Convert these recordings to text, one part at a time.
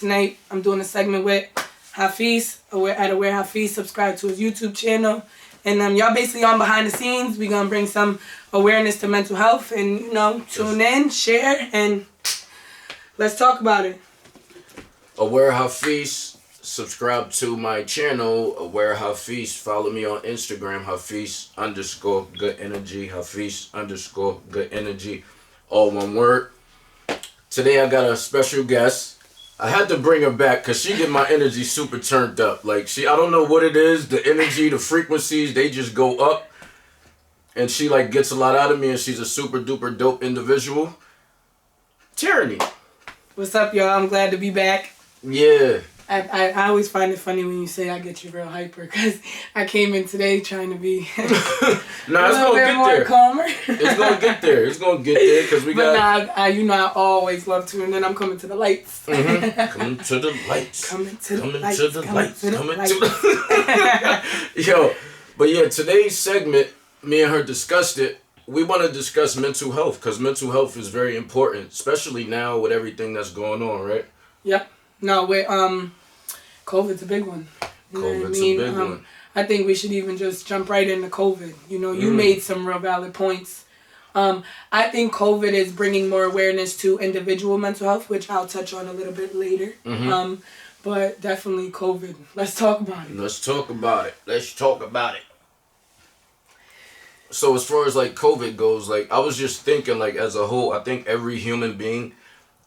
Tonight, I'm doing a segment with Hafiz, at Aware Hafiz. Subscribe to his YouTube channel. And y'all basically on behind the scenes. We're going to bring some awareness to mental health. And, tune in, share, and let's talk about it. Aware Hafiz. Subscribe to my channel, Aware Hafiz. Follow me on Instagram, Hafiz_good energy. Hafiz_good energy. All one word. Today I got a special guest. I had to bring her back because she get my energy super turned up. Like I don't know what it is, the energy, the frequencies, they just go up. And she gets a lot out of me, and she's a super duper dope individual. Tierney. What's up, y'all? I'm glad to be back. Yeah. I always find it funny when you say I get you real hyper, because I came in today trying to be a little bit more calmer. It's gonna get there. It's gonna get there because we got. But I always love to, and then I'm coming to the lights. Mm-hmm. Coming to the lights. Coming to the lights. Yo, but yeah, today's segment, me and her discussed it. We want to discuss mental health because mental health is very important, especially now with everything that's going on, right? Yep. No, COVID's a big one. COVID's a big one. I think we should even just jump right into COVID. You made some real valid points. I think COVID is bringing more awareness to individual mental health, which I'll touch on a little bit later. Mm-hmm. But definitely COVID. Let's talk about it. Let's talk about it. So as far as COVID goes, I was just thinking as a whole, I think every human being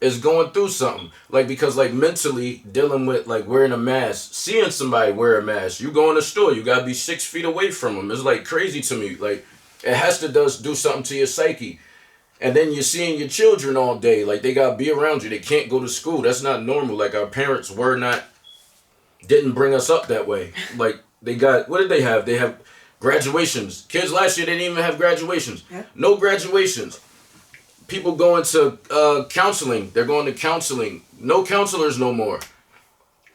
is going through something. Because mentally dealing with wearing a mask, seeing somebody wear a mask, you go in the store, you gotta be 6 feet away from them. It's crazy to me. It has to do something to your psyche. And then you're seeing your children all day. They gotta be around you. They can't go to school. That's not normal. Our parents didn't bring us up that way. They got, what did they have? They have graduations. Kids last year, they didn't even have graduations. Yeah. No graduations. People going to counseling. They're going to counseling. No counselors no more.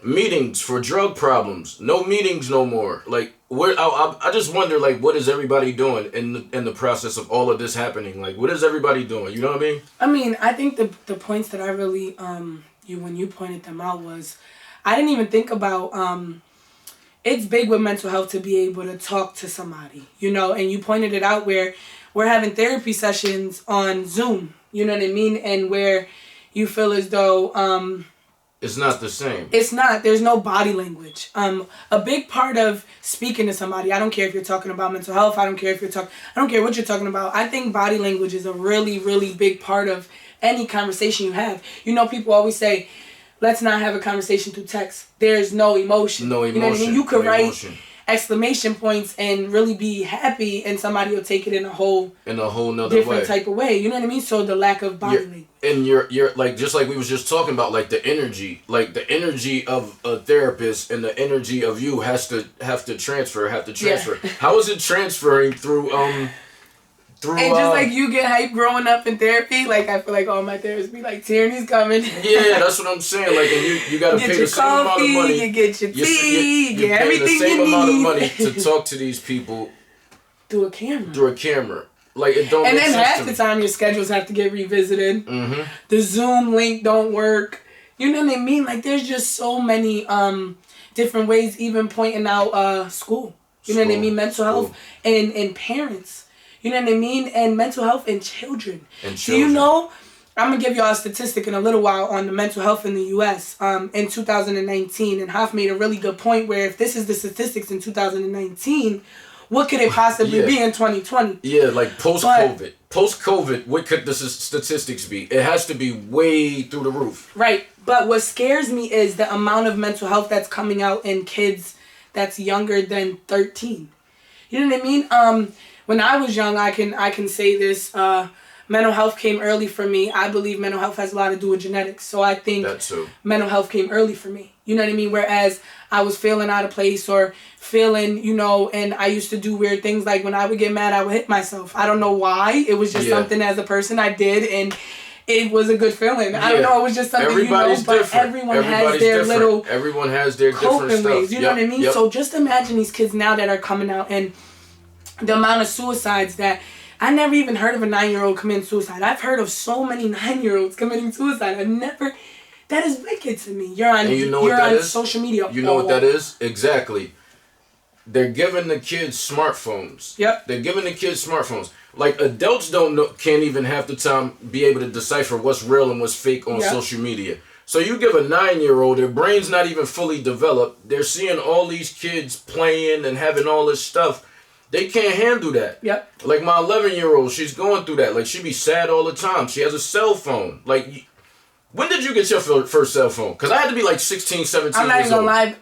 Meetings for drug problems. No meetings no more. I just wonder, what is everybody doing in the process of all of this happening? What is everybody doing? You know what I mean? I mean, I think the points that I really, when you pointed them out was, I didn't even think about, it's big with mental health to be able to talk to somebody, and you pointed it out where we're having therapy sessions on Zoom, you know what I mean? And where you feel as though... it's not the same. It's not. There's no body language. A big part of speaking to somebody, I don't care if you're talking about mental health, I don't care what you're talking about. I think body language is a really, really big part of any conversation you have. People always say, let's not have a conversation through text. There's no emotion. No emotion. You know what I mean? You could write emotion. Exclamation points and really be happy, and somebody will take it in a whole nother different way. Type of way. You know what I mean? So the lack of body language. And you're just like we was just talking about, the energy, the energy of a therapist and the energy of you have to transfer. Yeah. How is it transferring through And just you get hype growing up in therapy, I feel like all my therapists be Tierney's coming. Yeah, that's what I'm saying. And you gotta pay the same amount of money. You get your tea, you get everything you need. The same amount of money to talk to these people through a camera. It don't. And then half the time your schedules have to get revisited. Mm-hmm. The Zoom link don't work. You know what I mean? There's just so many different ways, even pointing out school. You know what I mean? Mental health and parents. You know what I mean? And mental health in children. Do you know, I'm going to give y'all a statistic in a little while on the mental health in the U.S. In 2019. And Hoff made a really good point where if this is the statistics in 2019, what could it possibly be in 2020? Yeah, post-COVID. Post-COVID, what could the statistics be? It has to be way through the roof. Right. But what scares me is the amount of mental health that's coming out in kids that's younger than 13. You know what I mean? When I was young, I can say this, mental health came early for me. I believe mental health has a lot to do with genetics. So I think mental health came early for me. You know what I mean? Whereas I was feeling out of place or feeling, and I used to do weird things. When I would get mad, I would hit myself. I don't know why. It was just something as a person I did, and it was a good feeling. I don't know. It was just something, but everyone has their little different coping ways. Stuff. You know what I mean? Yep. So just imagine these kids now that are coming out and the amount of suicides that I never even heard of a 9-year-old committing suicide. I've heard of so many 9-year-olds committing suicide. I've never That is wicked to me. You're on. And you know you're what that on is? social media. You know what that is? Exactly. They're giving the kids smartphones. Yep. They're giving the kids smartphones. Like adults can't even half the time be able to decipher what's real and what's fake on social media. So you give a 9-year-old, their brain's not even fully developed. They're seeing all these kids playing and having all this stuff. They can't handle that. Yep. Like my 11-year-old, she's going through that. Like she be sad all the time. She has a cell phone. Like, when did you get your first cell phone? Because I had to be like 16, 17 years old. I'm not even gonna lie.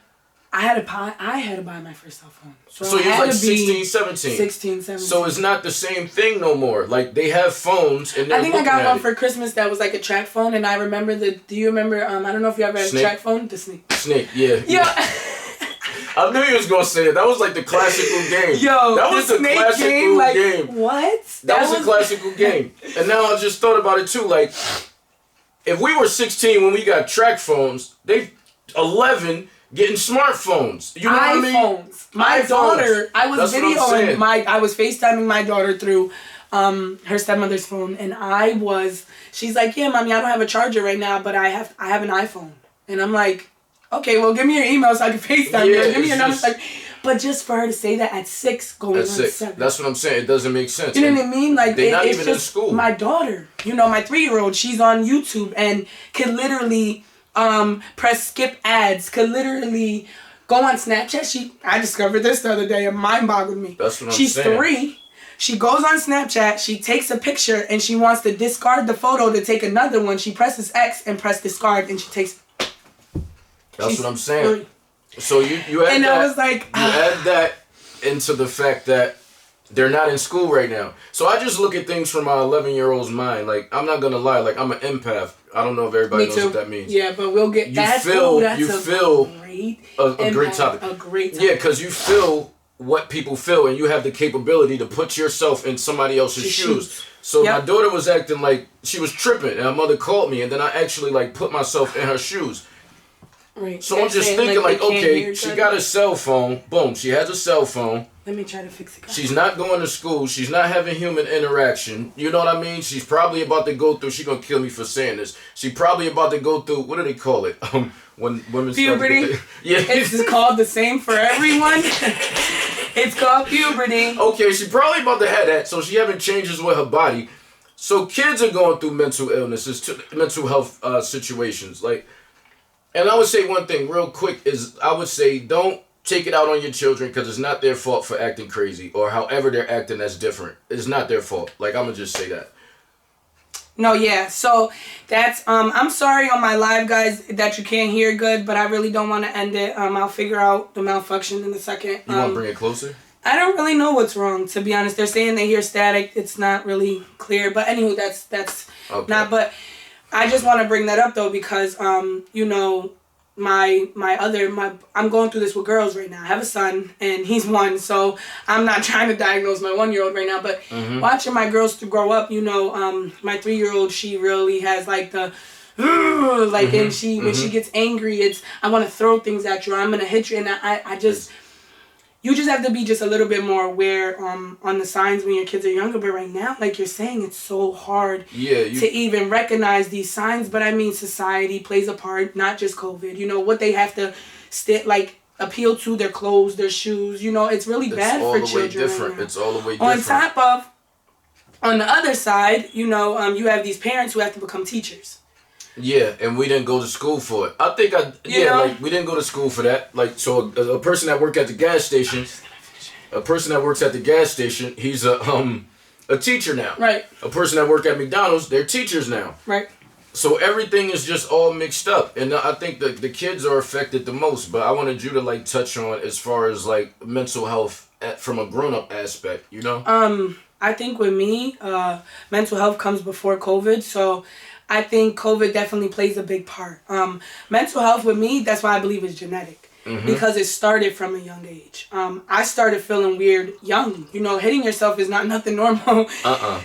I had to buy my first cell phone. So you're like 16, 17. 16, 17. So it's not the same thing no more. Like they have phones and they're I think I looking got at one it. for Christmas that was like a track phone, and I remember do you remember, I don't know if you ever had a track phone? The Snake. Snake, yeah. Yeah. I knew you was gonna say it. That was like the classical game. Yo, that was the Snake classical game. Like, game. what? That was a classical game. And now I just thought about it too. Like, if we were 16 when we got track phones, they 11 getting smartphones. You know what I mean? iPhones. My daughter, I was videoing I was FaceTiming my daughter through her stepmother's phone, and she's like, yeah, mommy, I don't have a charger right now, but I have an iPhone. And I'm like, okay, well, give me your email so I can FaceTime you. Give me your number. But just for her to say that at 6 going on 7. That's what I'm saying. It doesn't make sense. You know what I mean? Like, they're not it's even just in school. My daughter, my 3-year-old, she's on YouTube and can literally press skip ads, could literally go on Snapchat. I discovered this the other day. It mind boggled me. That's what I'm saying. She's 3. She goes on Snapchat, she takes a picture, and she wants to discard the photo to take another one. She presses X and press discard, and she takes. That's what I'm saying. 3. So you add and that, I was like, you add that into the fact that they're not in school right now. So I just look at things from my 11-year-old's mind. Like, I'm not gonna lie. Like, I'm an empath. I don't know if everybody knows what that means. Yeah, but we'll get. That's a great topic. A great topic. Yeah, because you feel what people feel, and you have the capability to put yourself in somebody else's shoes. So my daughter was acting like she was tripping, and her mother called me, and then I actually like put myself in her shoes. Right. So I'm just thinking like, okay, she got a cell phone. Boom, she has a cell phone. Let me try to fix it. She's not going to school. She's not having human interaction. You know what I mean? She's probably about to go through. She's gonna kill me for saying this. She's probably about to go through. What do they call it? When women puberty. Yeah, it's called the same for everyone. It's called puberty. Okay, she's probably about to have that. So she having changes with her body. So kids are going through mental illnesses, mental health situations. Like, and I would say one thing real quick is I would say don't take it out on your children because it's not their fault for acting crazy or however they're acting that's different. It's not their fault. Like, I'm going to just say that. No, yeah. So that's, I'm sorry on my live, guys, that you can't hear good, but I really don't want to end it. I'll figure out the malfunction in a second. You want to bring it closer? I don't really know what's wrong, to be honest. They're saying they hear static. It's not really clear. But anyway, that's okay. Not, but I just want to bring that up, though, because, I'm going through this with girls right now. I have a son, and he's 1, so I'm not trying to diagnose my 1-year-old right now, but watching my girls to grow up, my 3-year-old, she really has like the and when she gets angry, it's I want to throw things at you, or I'm gonna hit you, and I just you just have to be just a little bit more aware on the signs when your kids are younger. But right now, like you're saying, it's so hard to even recognize these signs. But I mean, society plays a part, not just COVID. What they have to appeal to, their clothes, their shoes. It's really bad for children. Right now. It's all the way different. On top of, on the other side, you have these parents who have to become teachers. Yeah, and we didn't go to school for it. I think we didn't go to school for that. Like, so a person that worked at the gas station, he's a teacher now. Right. A person that worked at McDonald's, they're teachers now. Right. So everything is just all mixed up, and I think the kids are affected the most. But I wanted you to touch on as far as mental health from a grown-up aspect. I think with me, mental health comes before COVID, so I think COVID definitely plays a big part. Mental health with me, that's why I believe it's genetic. Because it started from a young age. I started feeling weird young. Hitting yourself is not nothing normal.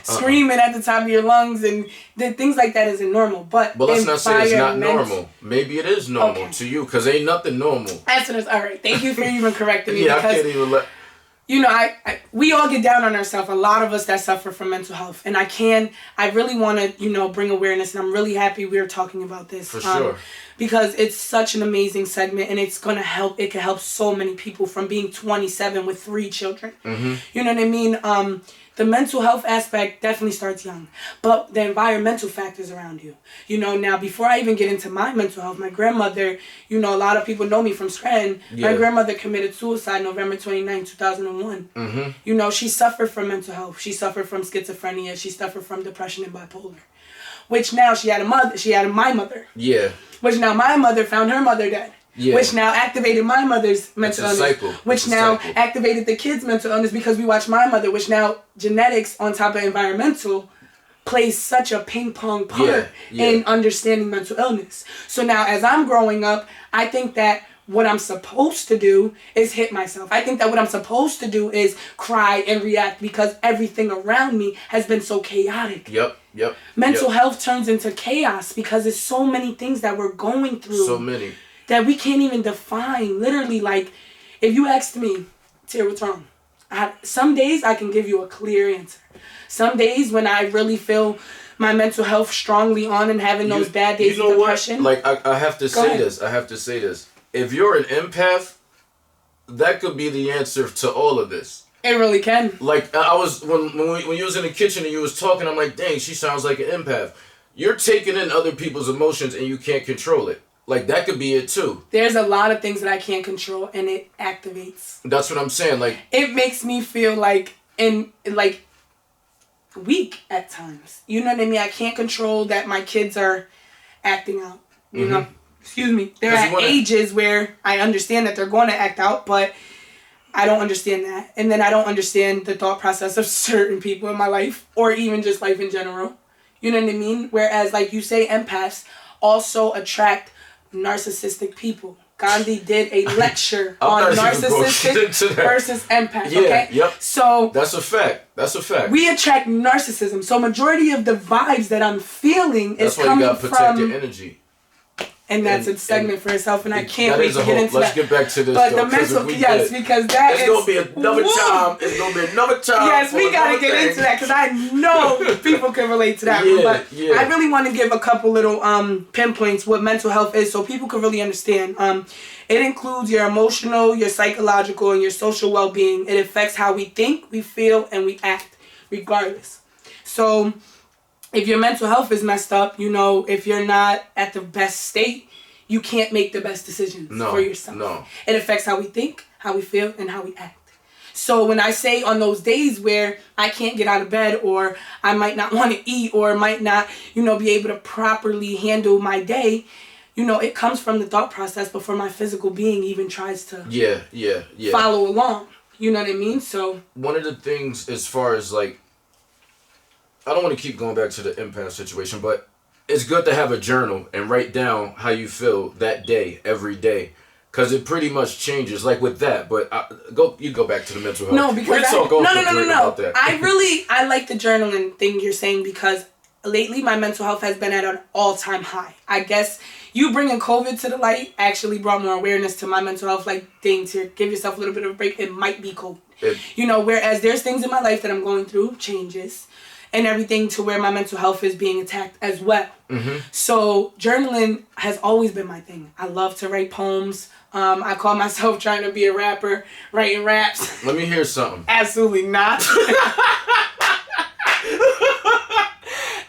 Screaming at the top of your lungs and things like that isn't normal. But let's not say it's not normal. Maybe it is normal to you because ain't nothing normal. All right. Thank you for even correcting me. I can't even let... we all get down on ourselves. A lot of us that suffer from mental health, and I really want to, bring awareness, and I'm really happy we're talking about this. For sure. Because it's such an amazing segment, and it's gonna help. It can help so many people from being 27 with 3 children. Mm-hmm. You know what I mean? The mental health aspect definitely starts young, but the environmental factors around you. Now before I even get into my mental health, my grandmother, a lot of people know me from Scranton. Yeah. My grandmother committed suicide November 29, 2001. Mm-hmm. She suffered from mental health. She suffered from schizophrenia. She suffered from depression and bipolar. Which now she had my mother. Yeah. Which now my mother found her mother dead. Yeah. Which now activated my mother's mental illness. Cycle. Which now activated the kids' mental illness because we watched my mother. Which now genetics on top of environmental plays such a ping pong part in understanding mental illness. So now as I'm growing up, I think that what I'm supposed to do is hit myself. I think that what I'm supposed to do is cry and react because everything around me has been so chaotic. Yep. Mental health turns into chaos because there's so many things that we're going through. So many. That we can't even define. Literally, like, if you asked me, Tier, what's wrong? Some days I can give you a clear answer. Some days when I really feel my mental health strongly on and having those bad days of depression. What? Like, I have to say this. If you're an empath, that could be the answer to all of this. It really can. Like, I was, when you was in the kitchen and you was talking, I'm like, dang, she sounds like an empath. You're taking in other people's emotions and you can't control it. Like, that could be it too. There's a lot of things that I can't control, and it activates. That's what I'm saying. Like, it makes me feel weak at times. You know what I mean? I can't control that my kids are acting out. You know? Excuse me. They're at ages where I understand that they're going to act out, but I don't understand that. And then I don't understand the thought process of certain people in my life, or even just life in general. You know what I mean? Whereas, like you say, empaths also attract narcissistic people. Gandhi did a lecture on narcissistic versus empath. Okay? Yep. So that's a fact. We attract narcissism. So majority of the vibes that I'm feeling is coming from. That's why you gotta protect your energy. And that's a segment for itself, and I can't wait to get into that. Let's get back to this. But the mental, because that is gonna be another time. It's gonna be another time. Yes, we gotta get into that because I know people can relate to that. But I really want to give a couple little pinpoints what mental health is, so people can really understand. It includes your emotional, your psychological, and your social well-being. It affects how we think, we feel, and we act, regardless. So if your mental health is messed up, if you're not at the best state, you can't make the best decisions for yourself. No. It affects how we think, how we feel, and how we act. So when I say on those days where I can't get out of bed, or I might not want to eat, or might not, be able to properly handle my day, it comes from the thought process before my physical being even tries to follow along. You know what I mean? So one of the things as far as like, I don't want to keep going back to the empath situation, but it's good to have a journal and write down how you feel that day, every day. Because it pretty much changes, like with that. But you go back to the mental health. No, because no. I like the journaling thing you're saying, because lately my mental health has been at an all-time high. I guess you bringing COVID to the light actually brought more awareness to my mental health. Like, things here, give yourself a little bit of a break. It might be COVID. Whereas there's things in my life that I'm going through, changes, and everything, to where my mental health is being attacked as well. So journaling has always been my thing. I love to write poems. I call myself trying to be a rapper, writing raps. Let me hear something. Absolutely not.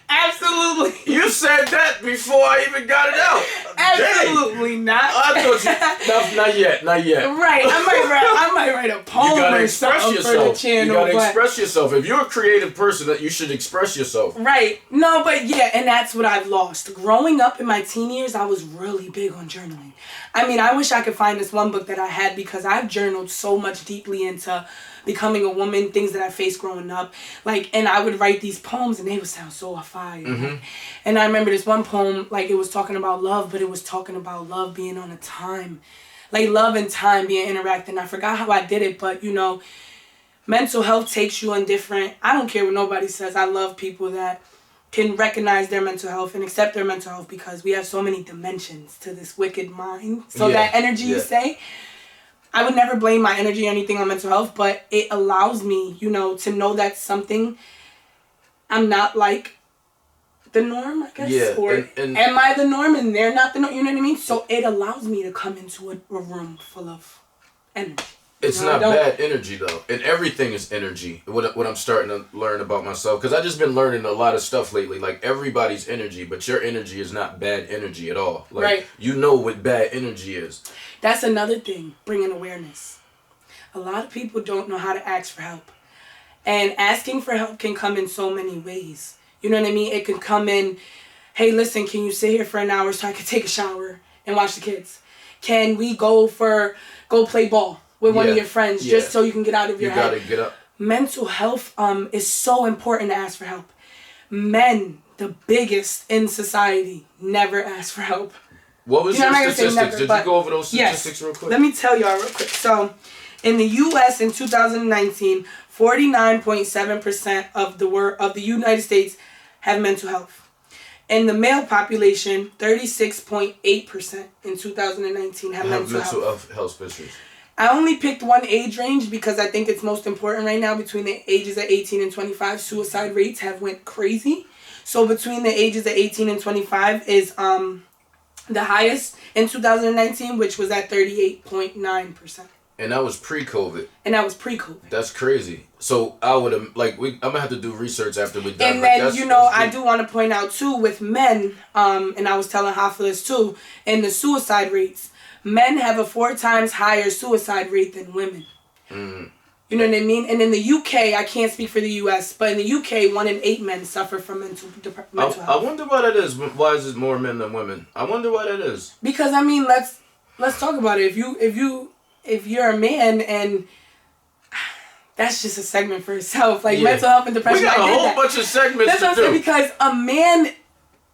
Absolutely. You said that before I even got it out. Absolutely not. I thought you. Not yet. Right. I might write a poem or something for the channel. You gotta express yourself. If you're a creative person, that you should express yourself. Right. No, but and that's what I've lost. Growing up in my teen years, I was really big on journaling. I mean, I wish I could find this one book that I had, because I've journaled so much deeply into becoming a woman, things that I faced growing up. and I would write these poems, and they would sound so fire. And I remember this one poem, it was talking about love, but it was talking about love being on a time. Love and time being interacting. I forgot how I did it, but, mental health takes you on different... I don't care what nobody says. I love people that can recognize their mental health and accept their mental health, because we have so many dimensions to this wicked mind. So that energy you say... I would never blame my energy or anything on mental health, but it allows me, you know, to know that something I'm not like the norm, I guess. Yeah, Or and am I the norm and they're not the norm? You know what I mean? So it allows me to come into a room full of energy. It's not bad energy though, and everything is energy. What I'm starting to learn about myself, because I just been learning a lot of stuff lately. Like everybody's energy, but your energy is not bad energy at all. Like, right. You know what bad energy is. That's another thing. Bringing awareness. A lot of people don't know how to ask for help, and asking for help can come in so many ways. You know what I mean? It could come in, hey, listen, can you sit here for an hour so I can take a shower and watch the kids? Can we go play ball with one of your friends just so you can get out of your head? You gotta get up. Mental health is so important to ask for help. Men, the biggest in society, never ask for help. What was your statistics? Did you go over those statistics real quick? Let me tell y'all real quick. So, in the U.S. in 2019, 49.7% of the United States have mental health. In the male population, 36.8% in 2019 have mental health issues. I only picked one age range because I think it's most important right now. Between the ages of 18 and 25, suicide rates have went crazy. So between the ages of 18 and 25 is the highest in 2019, which was at 38.9%. And that was pre-COVID. That's crazy. So I would have, I'm gonna have to do research after we're done. And then, I do want to point out too with men, and I was telling Hafa this too, in the suicide rates, men have a 4 times higher suicide rate than women. Mm. You know what I mean? And in the UK, I can't speak for the US, but in the UK, 1 in 8 men suffer from mental health. I wonder why that is. Why is it more men than women? I wonder why that is. Because I mean, let's talk about it. If you're a man, and that's just a segment for itself, like mental health and depression. We got a whole bunch of segments to do. Because a man,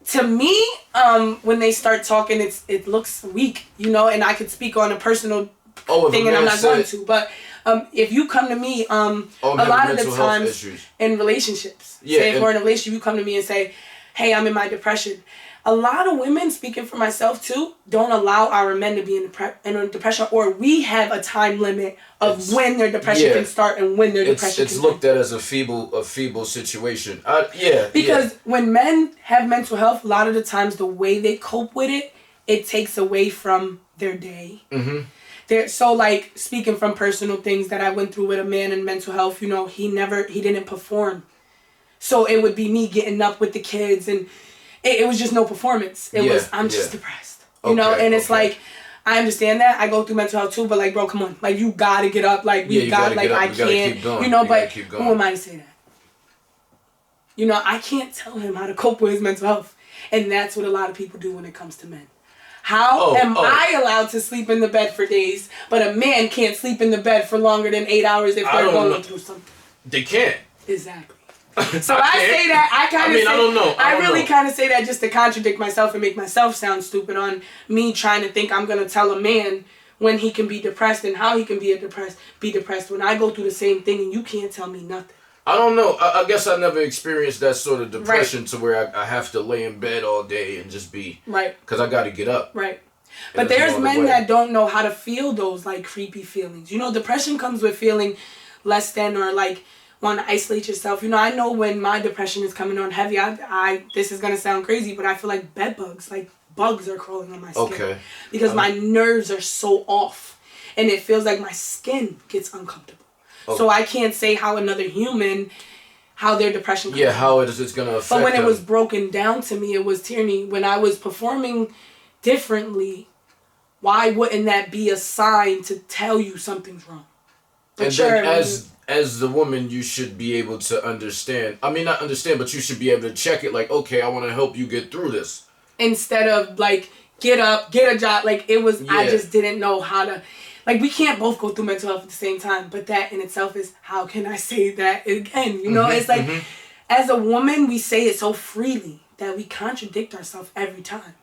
to me, when they start talking, it looks weak, you know, and I could speak on a personal thing, and I'm not going to, but if you come to me, a lot of the times in relationships, say if we're in a relationship, you come to me and say, hey, I'm in my depression. A lot of women, speaking for myself too, don't allow our men to be in depression, or we have a time limit of when their depression can start and when their depression it's looked at as a feeble situation. Because when men have mental health, a lot of the times the way they cope with it takes away from their day. Mm-hmm. So like speaking from personal things that I went through with a man in mental health, you know, he didn't perform. So it would be me getting up with the kids, and it was just no performance. I'm just depressed. You know, and it's like, I understand that. I go through mental health too, but like, bro, come on. Like, you gotta get up. Like, I can't. You know, but who am I to say that? You know, I can't tell him how to cope with his mental health. And that's what a lot of people do when it comes to men. How am I allowed to sleep in the bed for days, but a man can't sleep in the bed for longer than 8 hours if they're going through something? They can't. Exactly. So I say that, I don't know. I really kind of say that just to contradict myself and make myself sound stupid on me trying to think I'm going to tell a man when he can be depressed and how he can be depressed when I go through the same thing and you can't tell me nothing. I don't know. I guess I never experienced that sort of depression to where I have to lay in bed all day and just be... Right. Because I got to get up. Right. But there's men that don't know how to feel those, like, creepy feelings. You know, depression comes with feeling less than or, like... want to isolate yourself. You know, I know when my depression is coming on heavy, this is going to sound crazy, but I feel like bed bugs, like bugs are crawling on my skin. Okay. Because my nerves are so off. And it feels like my skin gets uncomfortable. Okay. So I can't say how another human, how their depression comes how it's going to affect But when them. it was broken down to me, it was Tierney. When I was performing differently, why wouldn't that be a sign to tell you something's wrong? But and then as the woman, you should be able to understand. I mean, not understand, but you should be able to check it. Like, okay, I want to help you get through this. Instead of, like, get up, get a job. Like, it was, I just didn't know how to... Like, we can't both go through mental health at the same time. But that in itself is, how can I say that again? You know, it's like, as a woman, we say it so freely that we contradict ourselves every time.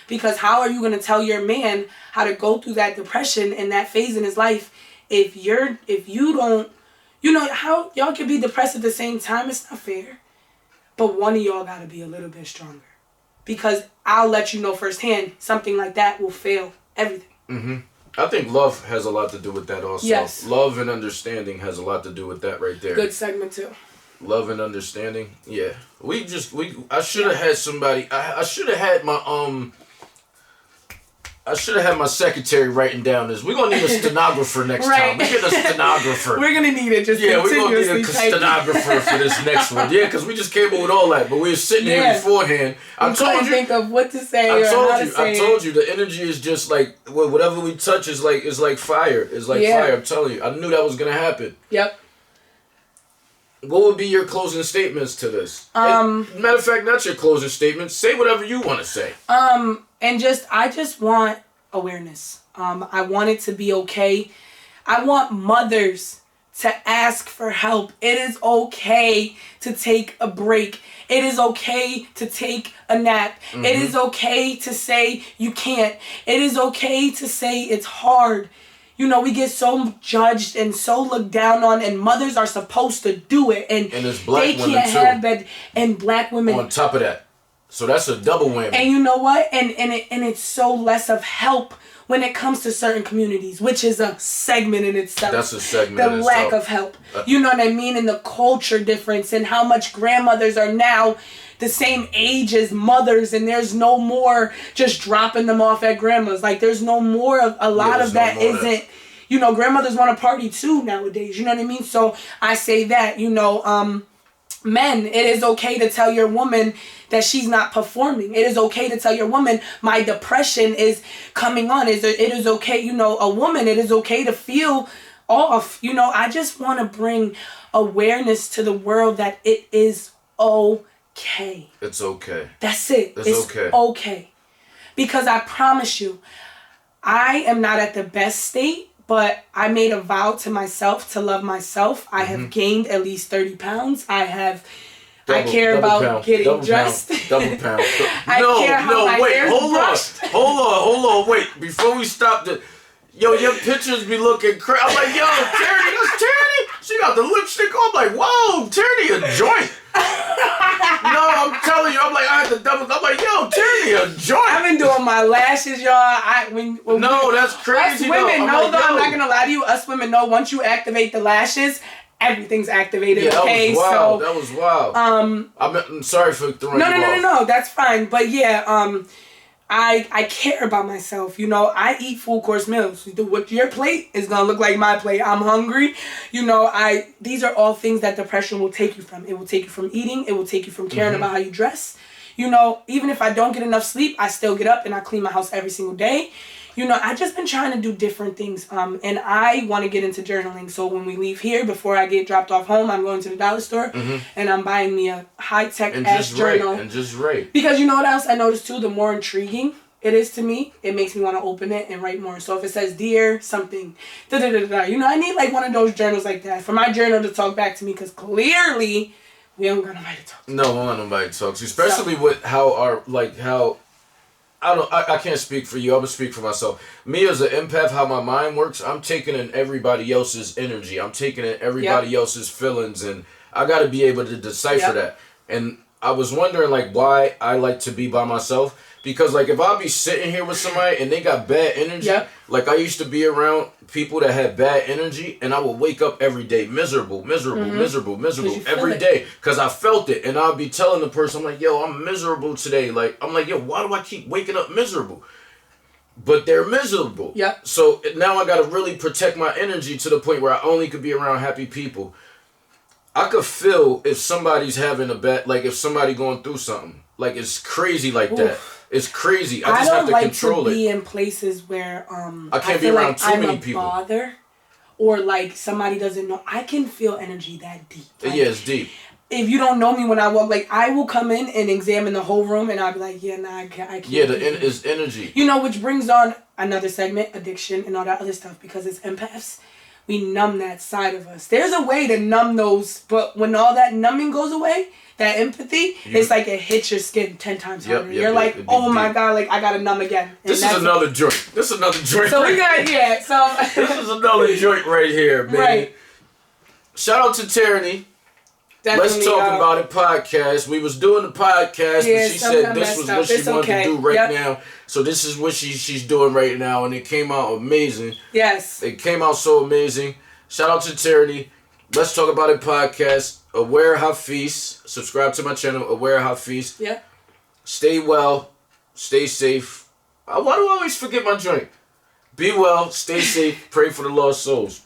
Because how are you going to tell your man how to go through that depression and that phase in his life if you don't... You know, how y'all can be depressed at the same time, it's not fair. But one of y'all got to be a little bit stronger. Because I'll let you know firsthand, something like that will fail everything. I think love has a lot to do with that also. Yes. Love and understanding has a lot to do with that right there. Good segment too. Love and understanding. Yeah. I should have had somebody. I should have had my secretary writing down this. We're gonna need a stenographer next time. We get a stenographer. We're gonna need it. Just we're gonna need a stenographer for this next one. Yeah, because we just came up with all that, but we were sitting here beforehand. I told you. Think of what to say. I told you. The energy is just like whatever we touch is like fire. It's like fire. I'm telling you. I knew that was gonna happen. Yep. What would be your closing statements to this? Matter of fact, not your closing statements. Say whatever you want to say. And I just want awareness. I want it to be okay. I want mothers to ask for help. It is okay to take a break. It is okay to take a nap. Mm-hmm. It is okay to say you can't. It is okay to say it's hard. You know, we get so judged and so looked down on, and mothers are supposed to do it, and it's black they can't have that. And black women on top of that, so that's a double whammy. And you know what? And it's so less of help when it comes to certain communities, which is a segment in itself. That's a segment. The lack of help. You know what I mean? And the culture difference, and how much grandmothers are now the same age as mothers, and there's no more just dropping them off at grandma's. Like, there's no more of a lot of that isn't, you know, grandmothers want to party too nowadays, you know what I mean? So I say that, you know, men, it is okay to tell your woman that she's not performing. It is okay to tell your woman, my depression is coming on. It is okay, you know, a woman, it is okay to feel off. You know, I just want to bring awareness to the world that it is okay. It's okay. That's it. It's okay. Okay. Because I promise you, I am not at the best state, but I made a vow to myself to love myself. I have gained at least 30 pounds. I care about getting dressed. Double pound. I care how my hair's brushed. Hold on, wait. Before we stop your pictures be looking crazy. I'm like, yo, Tierney, that's Tierney. She got the lipstick on. I'm like, whoa, Tierney a joint. No, I'm telling you, I'm like, I had to double. I'm like, yo, Tierney a joint. I've been doing my lashes, y'all. That's crazy. Us women know, though. I'm not gonna lie to you. Us women know once you activate the lashes, everything's activated. Yeah, okay, that was wild. I'm sorry for throwing you off. No, that's fine. But yeah, I care about myself. You know, I eat full course meals. What your plate is gonna look like my plate. I'm hungry. You know, these are all things that depression will take you from. It will take you from eating. It will take you from caring about how you dress. You know, even if I don't get enough sleep, I still get up and I clean my house every single day. You know, I just been trying to do different things. And I want to get into journaling. So when we leave here, before I get dropped off home, I'm going to the dollar store and I'm buying me a high-tech ass journal. And just write. Because you know what else I noticed too? The more intriguing it is to me, it makes me want to open it and write more. So if it says, dear something, da-da-da-da, you know, I need like one of those journals like that for my journal to talk back to me, because clearly we don't got nobody to talk to. No, we don't got nobody to talk to. Especially with how I can't speak for you. I'm going to speak for myself. Me as an empath, how my mind works, I'm taking in everybody else's energy. I'm taking in everybody else's feelings, and I got to be able to decipher that. And I was wondering, like, why I like to be by myself. Because, like, if I be sitting here with somebody and they got bad energy, like, I used to be around people that had bad energy, and I would wake up every day miserable every day, because I felt it. And I'll be telling the person, I'm like, yo, I'm miserable today. Like, I'm like, yo, why do I keep waking up miserable? But they're miserable. So now I got to really protect my energy to the point where I only could be around happy people. I could feel if somebody's having a bad, like, if somebody going through something. Like, it's crazy like that. It's crazy. I just have to control it. I don't like to be in places where I can't be around too many people. Bother, or like somebody doesn't know. I can feel energy that deep. Like, yeah, it's deep. If you don't know me when I walk, like, I will come in and examine the whole room, and I'll be like, yeah, nah, I can't. Yeah, it's energy. You know, which brings on another segment, addiction and all that other stuff, because it's empaths. We numb that side of us. There's a way to numb those, but when all that numbing goes away, that empathy, it's like it hits your skin 10 times harder. You're like, oh my God, like, I gotta numb again. And this is another joint. So we got, this is another joint right here, man. Right. Shout out to Tierney. Definitely, Let's Talk About It podcast. We was doing the podcast, but she said this was what she wanted to do now. So this is what she's doing right now, and it came out amazing. Yes. It came out so amazing. Shout out to Tierney. Let's Talk About It podcast. Aware Hafiz. Subscribe to my channel, Aware Hafiz. Yeah. Stay well. Stay safe. Why do I always forget my drink? Be well. Stay safe. Pray for the lost souls.